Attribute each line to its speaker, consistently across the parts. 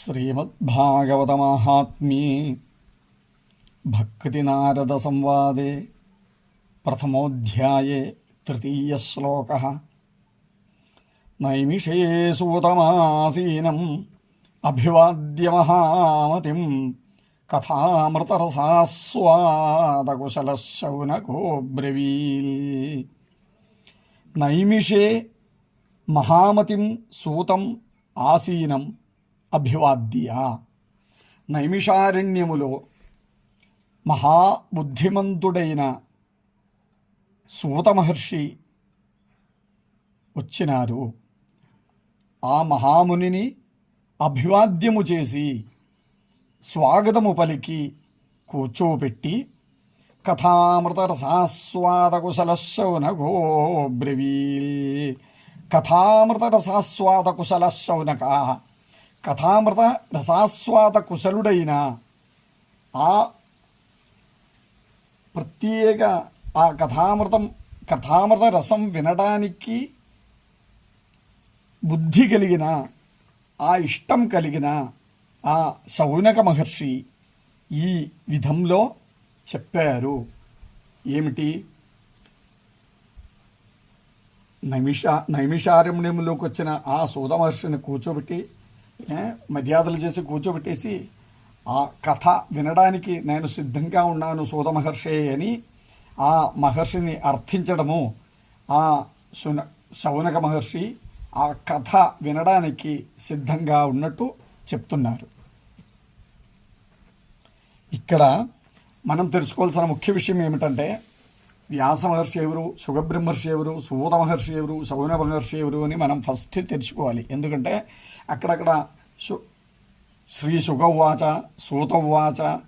Speaker 1: श्रीमद्भागवतमाहात्म्ये भक्तिनारदसंवादे प्रथमोऽध्याये तृतीयश्लोकः। नैमिषे सूतमासीनम् अभिवाद्य महामतिं कथामृतरसास्वादकुशलः शौनको ब्रवीत्। नैमिषे महामतिं सूतम् ఆసీనం అభివాద్య. నైమిషారణ్యములో మహాబుద్ధిమంతుడైన సూత మహర్షి వచ్చినారు. ఆ మహామునిని అభివాద్యము చేసి స్వాగతము పలికి కూర్చోపెట్టి కథామృత రసాస్వాదకుశల శౌనకో బ్రవీత్. కథామృత రసాస్వాద కుశల శౌనక, కథామృత రసాస్వాద కుశలుడైన ఆ ప్రత్యేక ఆ కథామృత రసం వినడానికి బుద్ధి కలిగిన ఆ ఇష్టం కలిగిన ఆ శౌనక మహర్షి ఈ విధంలో చెప్పారు. ఏమిటి? నైమిషారణ్యంలోకి వచ్చిన ఆ సూత మహర్షిని కూర్చోబెట్టి మర్యాదలు చేసి కూర్చోబెట్టేసి ఆ కథ వినడానికి నేను సిద్ధంగా ఉన్నాను సూత మహర్షి అని ఆ మహర్షిని అర్థించడము. ఆ శౌనక మహర్షి ఆ కథ వినడానికి సిద్ధంగా ఉన్నట్టు చెప్తున్నారు. ఇక్కడ మనం తెలుసుకోవాల్సిన ముఖ్య విషయం ఏమిటంటే, వ్యాస మహర్షి ఎవరు, శుగబ్రహ్మర్షి ఎవరు, సూత మహర్షి ఎవరు, శౌన మహర్షి ఎవరు అని మనం ఫస్ట్ తెలుసుకోవాలి. ఎందుకంటే అక్కడక్కడ శ్రీ శుగవాచ, సూతవాచ,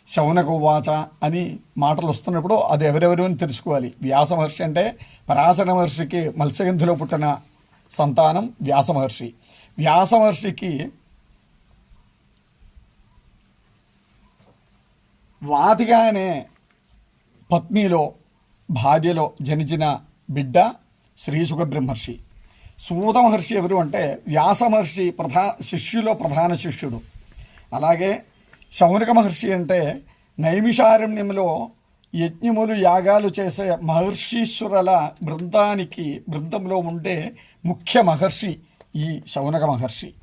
Speaker 1: శౌనకవాచ అని మాటలు వస్తున్నప్పుడు అది ఎవరెవరు అని తెలుసుకోవాలి. వ్యాస మహర్షి అంటే పరాశర మహర్షికి మత్స్యగంధిలో పుట్టిన సంతానం వ్యాస మహర్షి. వ్యాస మహర్షికి వాతిగా అనే పత్నిలో భార్యలో జనించిన బిడ్డ శ్రీ శుగబ్రహ్మర్షి. సూత మహర్షి ఎవరు అంటే వ్యాస మహర్షి శిష్యులో ప్రధాన శిష్యుడు. అలాగే శౌనక మహర్షి అంటే నైమిషారణ్యంలో యజ్ఞములు యాగాలు చేసే మహర్షీశ్వరుల బృందంలో ఉండే ముఖ్య మహర్షి ఈ శౌనక మహర్షి.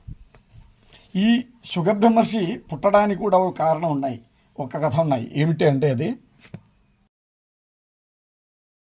Speaker 1: ఈ శుగబ్రహ్మర్షి పుట్టడానికి కూడా ఒక కారణం ఉన్నాయి, ఒక కథ ఉన్నాయి. ఏమిటి అంటే అది